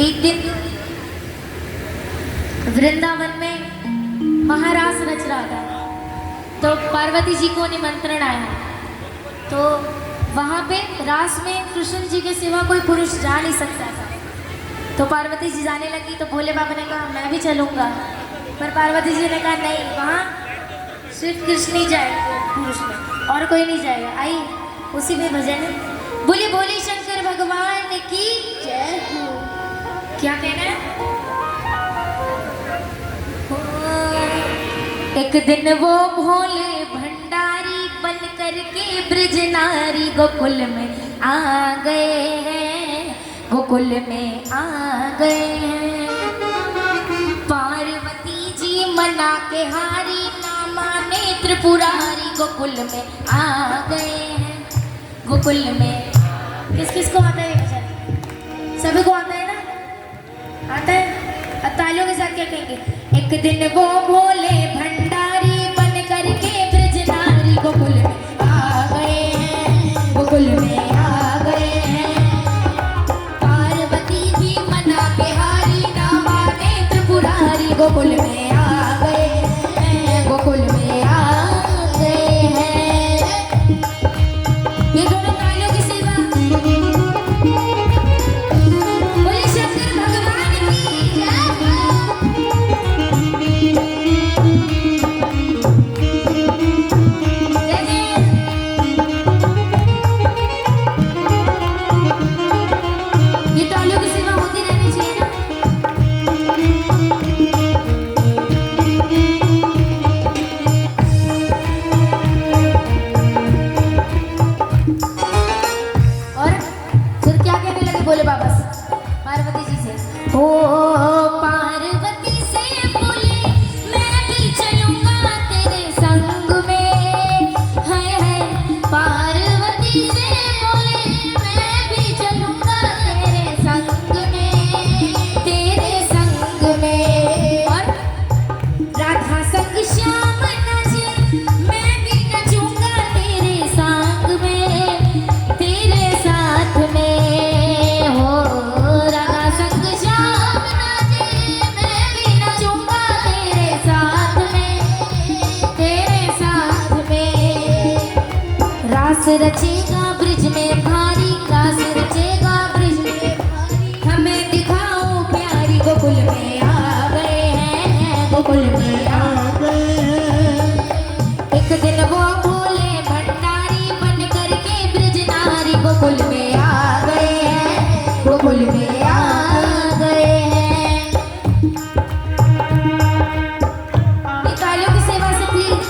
एक दिन वृंदावन में महारास रच रहा था, तो पार्वती जी को निमंत्रण आया। तो वहाँ पे रास में कृष्ण जी के सिवा कोई पुरुष जा नहीं सकता था। तो पार्वती जी जाने लगी तो भोले बाबा ने कहा मैं भी चलूँगा, पर पार्वती जी ने कहा नहीं, वहाँ सिर्फ कृष्ण ही जाएगा पुरुष में, और कोई नहीं जाएगा। आई उसी में भजन है, बोले बोले शंकर भगवान की जय हो। क्या कहना है? एक दिन वो भोले भंडारी बन करके ब्रज नारी गोकुल में आ गए हैं, गोकुल में आ गए हैं। पार्वती जी मना के हारी, ना माने त्रिपुरारी, गोकुल में आ गए हैं, गोकुल में। किस किस को आता है ये भजन? सभी को आता है ना? आता है? अब तालियों के साथ क्या कहेंगे? एक दिन वो भोले भंडारी बन करके ब्रज नारी गोकुल में आ गए हैं, गोकुल में आ गए हैं। पार्वती जी मना के हारी, ना माने त्रिपुरारी, गोकुल में आ गए हैं, गोकुल में आ गए हैं। ये दोनों तालियों की सेवा। बोले शंकर भगवान की जय हो। ये तालियों की सेवा होती रहनी चाहिए ना। और फिर क्या कहने लगे भोले बाबा से, पार्वती जी से? ओ पार्वती से बोले मैं भी चलूंगा तेरे संग में, है पार्वती से बोले मैं भी चलूंगा तेरे संग में, तेरे संग में। और राधा संग श्याम नाचे, मैं भी नचूंगा तेरे संग में, तेरे साथ में। हो राधा संग श्याम नाचे, मैं भी नचूंगा तेरे साथ में, तेरे साथ में। रास रचेगा ब्रिज में भारी, रास रचेगा ब्रिज में भारी, हमें दिखाओ प्यारी, गोकुल में आ गए हैं, गोकुल में आ गए हैं। एक दिन वो भोले भंडारी बन करके ब्रज नारी गोकुल में आ गए हैं, गोकुल में आ गए हैं। ये तालियों की सेवा से प्लीज।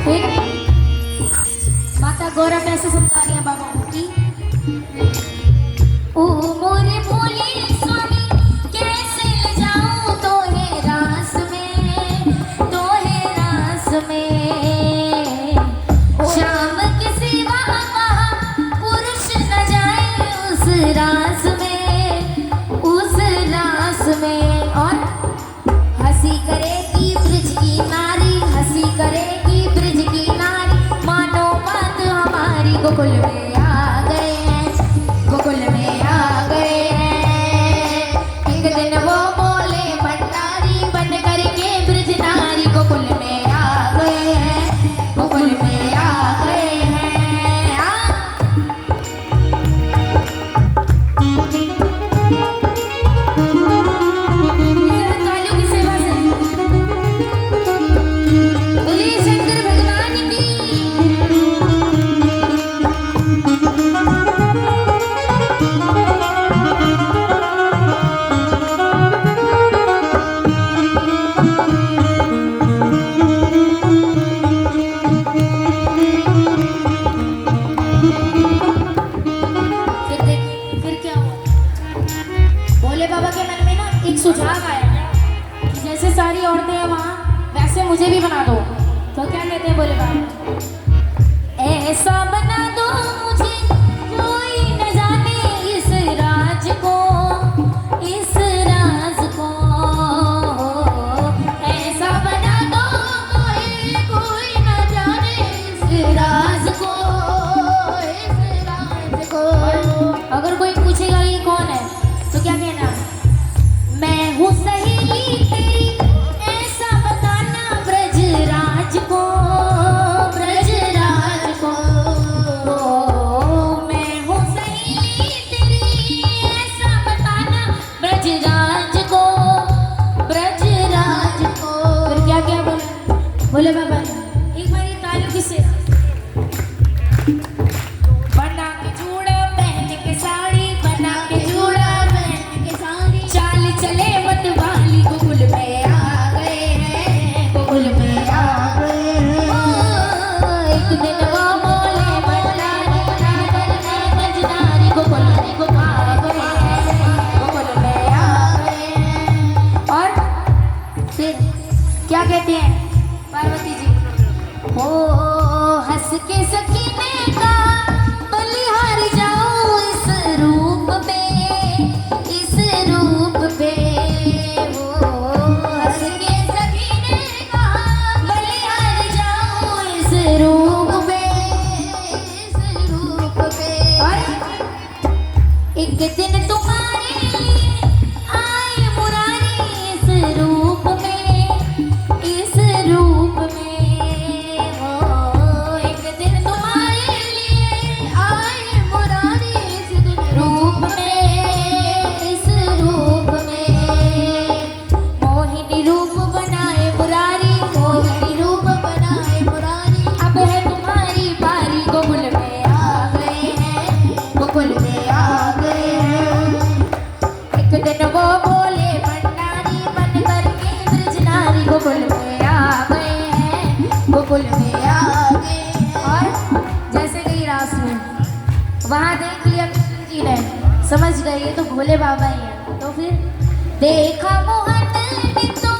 फिर माता गौरा कैसे समझा रही है बाबा की? ओ मोरे भोले स्वामी कैसे ले जाऊं तो है रास में, तो है रास में। शाम के सिवा वहाँ पुरुष न जाए उस रास में, उस रास में। और हंसी करेगी ब्रिज की नारी, हंसी करेगी ब्रिज की नारी, मानो बात हमारी, गोकुल में आ गए हैं, गोकुल में आ गए हैं। एक दिन वो बोले भंडारी बन करके ब्रिज नारी, गोकुल में आ गए हैं, गोकुल में आ गए हैं। तालियों की सेवा से बोले शंकर भगवान की। फिर क्या हुआ? भोले बाबा के मन में ना एक सुझाव आया कि जैसे सारी औरतें हैं वहाँ, वैसे मुझे भी बना दो। तो क्या कहते हैं भोले बाबा, ऐसा बना दो मुझे कोई न जाने इस राज को, इस राज को। ऐसा बना दो कोई न जाने इस राज को, इस राज को। अगर कोई पूछेगा ये कौन है तो क्या कहना, मैं हूँ सहेली तेरी, ऐसा बताना ब्रजराज को, ब्रजराज को। मैं हूँ सहेली तेरी, ऐसा बताना ब्रजराज को, ब्रजराज को। फिर क्या क्या बोले बाबा, एक बार ये तालियों किससे, बना के चूड़ा पहन के साड़ी, बना के चूड़ा पहन के साड़ी, चाल चले मत वाली गोकुल में आ गए हैं, गोकुल में आ गए हैं। एक दिन वो बोले बंडारी बजनारी गोकुल में घुमा गए हैं, गोकुल में आ गए हैं। और फिर क्या कहते हैं पार्वती जी, ओ हंस के सखी ने कहा बलिहार जाओ इस रूप पे, इस रूप पे। ओ हंस के सखी ने कहा बलिहार जाओ इस रूप पे, इस रूप पे। और एक दिन तुम्हारे लिए आए मुरारी इस रूप में, इस रूप में। हो एक दिन तुम्हारे लिए आए मुरारी इस रूप में, इस रूप में। मोहिनी रूप बनाए मुरारी, मोहिनी रूप बनाए मुरारी। अब है तुम्हारी बारी, गोकुल में आ गए हैं, गोकुल में आ गए हैं। एक दिन वो बोले भंडारी बन करके ब्रजनारी, गोकुल में आ गए हैं, गोकुल में आ गए हैं। और जैसे गई रास में वहाँ देख लिया कृष्ण जी ने, समझ गए ये तो भोले बाबा ही हैं। तो फिर देखा मोहन ने तो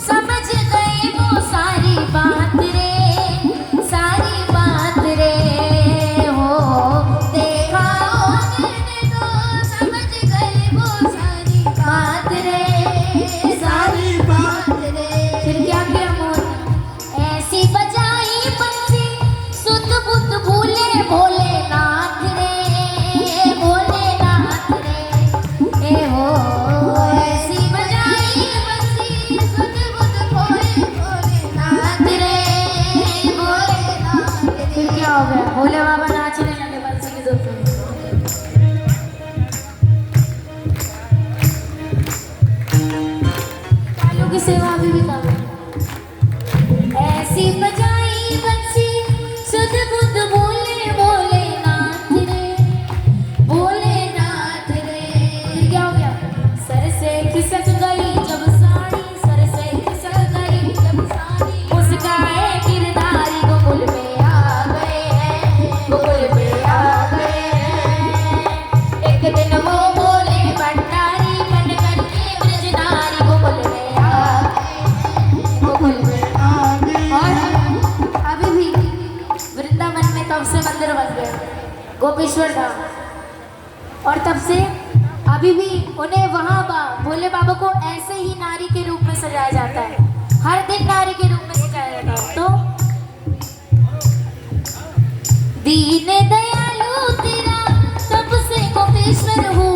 समझ गए वो सारी बात रे, सारी बात रे। हो देखा मोहन ने तो समझ गए वो सारी बात रे, सारी बात रे। फिर क्या किया मोहन, ऐसी बजाई बंसी सुध बुध भूले भोलेनाथ रे, भोलेनाथ रे। ए हो ऐसी बजाई बंसी सुध बुध भूले भोलेनाथ रे, भोलेनाथ रे। फिर क्या हो गया, भोले बाबा नाचने लगे बंसी की धुन पे। तालियों की सेवा अभी भी कर रहे हैं। ऐसी बजाई बंसी सुध बुध बोले भोलेनाथ रे, भोलेनाथ रे। क्या हो गया, सर से खिसक गई जब साड़ी, सर से खिसक गई जब साड़ी। मुस्काए गिरधारी गोकुल में आ गए हैं, गोकुल में आ गए हैं। एक दिन वो बोले भंडारी बन करके ब्रजनारी, गोकुल में आ गए हैं, गोकुल में आ गए। और अभी भी वृंदावन में तब से मंदिर बन गए गोपेश्वर धाम। और तब से अभी भी उन्हें वहाँ भोले बाबा को ऐसे ही नारी के रूप में सजाया जाता है, हर दिन नारी के रूप में सजाया जाता है। तो दीन दयालु तेरा तब से गोपेश्वर हुआ